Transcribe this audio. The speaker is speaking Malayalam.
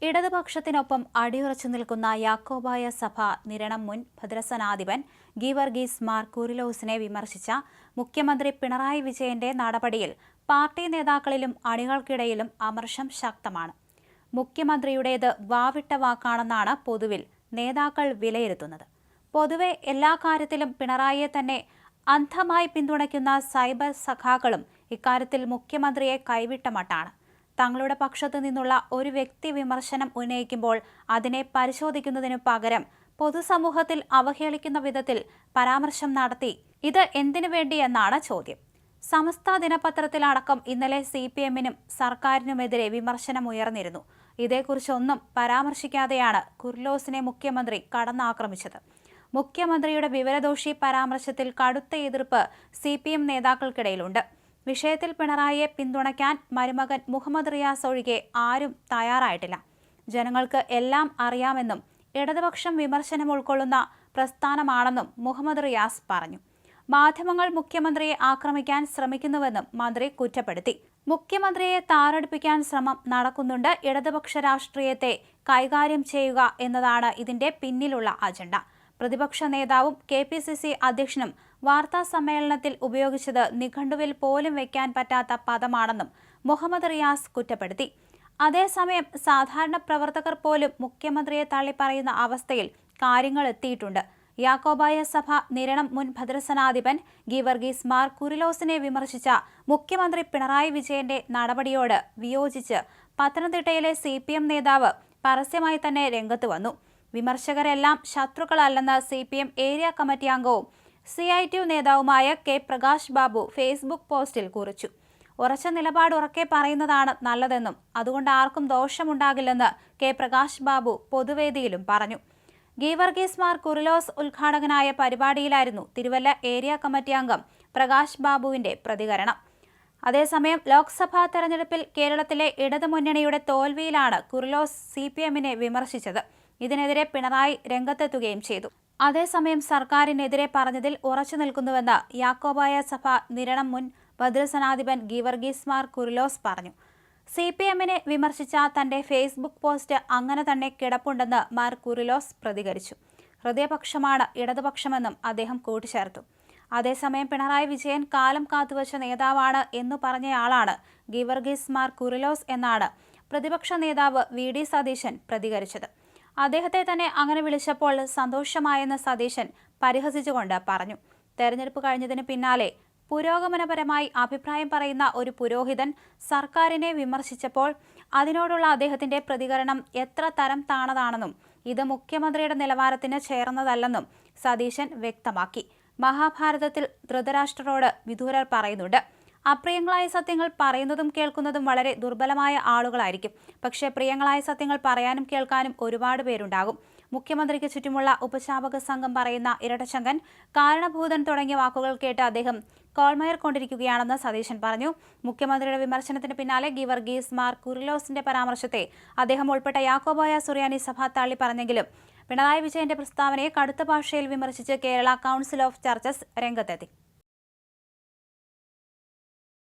ഇടതുപക്ഷത്തിനൊപ്പം അടിയുറച്ചു നിൽക്കുന്ന യാക്കോബായ സഭ നിരണം മുൻ ഭദ്രസനാധിപൻ ഗീവർഗീസ് മാർ കൂറിലോസിനെ വിമർശിച്ച മുഖ്യമന്ത്രി പിണറായി വിജയന്റെ നടപടിയിൽ പാർട്ടി നേതാക്കളിലും അണികൾക്കിടയിലും അമർഷം ശക്തമാണ്. മുഖ്യമന്ത്രിയുടേത് വാവിട്ട വാക്കാണെന്നാണ് പൊതുവിൽ നേതാക്കൾ വിലയിരുത്തുന്നത്. പൊതുവെ എല്ലാ കാര്യത്തിലും പിണറായിയെ തന്നെ അന്ധമായി പിന്തുണയ്ക്കുന്ന സൈബർ സഖാക്കളും ഇക്കാര്യത്തിൽ മുഖ്യമന്ത്രിയെ കൈവിട്ട മട്ടാണ്. തങ്ങളുടെ പക്ഷത്തു നിന്നുള്ള ഒരു വ്യക്തി വിമർശനം ഉന്നയിക്കുമ്പോൾ അതിനെ പരിശോധിക്കുന്നതിനു പകരം പൊതുസമൂഹത്തിൽ അവഹേളിക്കുന്ന വിധത്തിൽ പരാമർശം നടത്തി. ഇത് എന്തിനു വേണ്ടിയെന്നാണ് ചോദ്യം. സമസ്ത ദിനപത്രത്തിലടക്കം ഇന്നലെ CPM-നും സർക്കാരിനുമെതിരെ വിമർശനമുയർന്നിരുന്നു. ഇതേക്കുറിച്ചൊന്നും പരാമർശിക്കാതെയാണ് കുർലോസിനെ മുഖ്യമന്ത്രി കടന്നാക്രമിച്ചത്. മുഖ്യമന്ത്രിയുടെ വിവരദോഷി പരാമർശത്തിൽ കടുത്ത എതിർപ്പ് CPM നേതാക്കൾക്കിടയിലുണ്ട്. വിഷയത്തിൽ പിണറായിയെ പിന്തുണയ്ക്കാൻ മരുമകൻ മുഹമ്മദ് റിയാസ് ഒഴികെ ആരും തയ്യാറായിട്ടില്ല. ജനങ്ങൾക്ക് എല്ലാം അറിയാമെന്നും ഇടതുപക്ഷം വിമർശനം ഉൾക്കൊള്ളുന്ന പ്രസ്ഥാനമാണെന്നും മുഹമ്മദ് റിയാസ് പറഞ്ഞു. മാധ്യമങ്ങൾ മുഖ്യമന്ത്രിയെ ആക്രമിക്കാൻ ശ്രമിക്കുന്നുവെന്നും മന്ത്രി കുറ്റപ്പെടുത്തി. മുഖ്യമന്ത്രിയെ താറടിപ്പിക്കാൻ ശ്രമം നടക്കുന്നുണ്ട്. ഇടതുപക്ഷ രാഷ്ട്രീയത്തെ കൈകാര്യം ചെയ്യുക എന്നതാണ് ഇതിന്റെ പിന്നിലുള്ള അജണ്ട. പ്രതിപക്ഷ നേതാവും KPCC അധ്യക്ഷനും വാർത്താ സമ്മേളനത്തിൽ ഉപയോഗിച്ചത് നിഘണ്ടുവിൽ പോലും വെക്കാൻ പറ്റാത്ത പദമാണെന്നും മുഹമ്മദ് റിയാസ് കുറ്റപ്പെടുത്തി. അതേസമയം സാധാരണ പ്രവർത്തകർ പോലും മുഖ്യമന്ത്രിയെ തള്ളിപ്പറയുന്ന അവസ്ഥയിൽ കാര്യങ്ങൾ എത്തിയിട്ടുണ്ട്. യാക്കോബായ സഭ നിരണം മുൻ ഭദ്രസനാധിപൻ ഗീവർഗീസ് മാർ കൂറിലോസിനെ വിമർശിച്ച മുഖ്യമന്ത്രി പിണറായി വിജയന്റെ നടപടിയോട് വിയോജിച്ച് പത്തനംതിട്ടയിലെ CPM നേതാവ് പരസ്യമായി തന്നെ രംഗത്ത് വന്നു. വിമർശകരെല്ലാം ശത്രുക്കളല്ലെന്ന് CPM ഏരിയ കമ്മിറ്റി അംഗവും CITU നേതാവുമായ K. പ്രകാശ് ബാബു ഫേസ്ബുക്ക് പോസ്റ്റിൽ കുറിച്ചു. ഉറച്ച നിലപാട് ഉറക്കെ പറയുന്നതാണ് നല്ലതെന്നും അതുകൊണ്ട് ആർക്കും ദോഷമുണ്ടാകില്ലെന്ന് K. പ്രകാശ് ബാബു പൊതുവേദിയിലും പറഞ്ഞു. ഗീവർഗീസ് മാർ കൂറിലോസ് ഉദ്ഘാടകനായ പരിപാടിയിലായിരുന്നു തിരുവല്ല ഏരിയ കമ്മിറ്റി അംഗം പ്രകാശ് ബാബുവിന്റെ പ്രതികരണം. അതേസമയം ലോക്സഭാ തെരഞ്ഞെടുപ്പിൽ കേരളത്തിലെ ഇടതുമുന്നണിയുടെ തോൽവിയിലാണ് കൂറിലോസ് CPM-നെ വിമർശിച്ചത്. ഇതിനെതിരെ പിണറായി രംഗത്തെത്തുകയും ചെയ്തു. അതേസമയം സർക്കാരിനെതിരെ പറഞ്ഞതിൽ ഉറച്ചു നിൽക്കുന്നുവെന്ന് യാക്കോബായ സഭ നിരണം മുൻ ഭദ്രസനാധിപൻ ഗീവർഗീസ് മാർ കൂറിലോസ് പറഞ്ഞു. CPM-നെ വിമർശിച്ച തന്റെ ഫേസ്ബുക്ക് പോസ്റ്റ് അങ്ങനെ തന്നെ കിടപ്പുണ്ടെന്ന് മാർ കൂറിലോസ് പ്രതികരിച്ചു. ഹൃദയപക്ഷമാണ് ഇടതുപക്ഷമെന്നും അദ്ദേഹം കൂട്ടിച്ചേർത്തു. അതേസമയം പിണറായി വിജയൻ കാലം കാത്തുവച്ച നേതാവാണ് എന്നു പറഞ്ഞയാളാണ് ഗീവർഗീസ് മാർ കൂറിലോസ് എന്നാണ് പ്രതിപക്ഷ നേതാവ് VD സതീശൻ പ്രതികരിച്ചത്. അദ്ദേഹത്തെ തന്നെ അങ്ങനെ വിളിച്ചപ്പോൾ സന്തോഷമായെന്ന് സതീശൻ പരിഹസിച്ചുകൊണ്ട് പറഞ്ഞു. തെരഞ്ഞെടുപ്പ് കഴിഞ്ഞതിന് പിന്നാലെ പുരോഗമനപരമായി അഭിപ്രായം പറയുന്ന ഒരു പുരോഹിതൻ സർക്കാരിനെ വിമർശിച്ചപ്പോൾ അതിനോടുള്ള അദ്ദേഹത്തിന്റെ പ്രതികരണം എത്ര തരം താണതാണെന്നും ഇത് മുഖ്യമന്ത്രിയുടെ നിലവാരത്തിന് ചേർന്നതല്ലെന്നും സതീശൻ വ്യക്തമാക്കി. മഹാഭാരതത്തിൽ ധൃതരാഷ്ട്രരോട് വിദൂരർ പറയുന്നുണ്ട്, അപ്രിയങ്ങളായ സത്യങ്ങൾ പറയുന്നതും കേൾക്കുന്നതും വളരെ ദുർബലമായ ആളുകളായിരിക്കും. പക്ഷേ പ്രിയങ്ങളായ സത്യങ്ങൾ പറയാനും കേൾക്കാനും ഒരുപാട് പേരുണ്ടാകും. മുഖ്യമന്ത്രിക്ക് ചുറ്റുമുള്ള ഉപശാപക സംഘം പറയുന്ന ഇരട്ടച്ചങ്കൻ, കാരണഭൂതൻ തുടങ്ങിയ വാക്കുകൾ കേട്ട് അദ്ദേഹം കോൾമയർ കൊണ്ടിരിക്കുകയാണെന്ന് സതീശൻ പറഞ്ഞു. മുഖ്യമന്ത്രിയുടെ വിമർശനത്തിന് പിന്നാലെ ഗീവർഗീസ് മാർ കൂറിലോസിന്റെ പരാമർശത്തെ അദ്ദേഹം ഉൾപ്പെട്ട യാക്കോബായ സുറിയാനി സഭ തള്ളി പറഞ്ഞെങ്കിലും പിണറായി വിജയന്റെ പ്രസ്താവനയെ കടുത്ത ഭാഷയിൽ വിമർശിച്ച് കേരള കൗൺസിൽ ഓഫ് ചർച്ചസ് രംഗത്തെത്തി.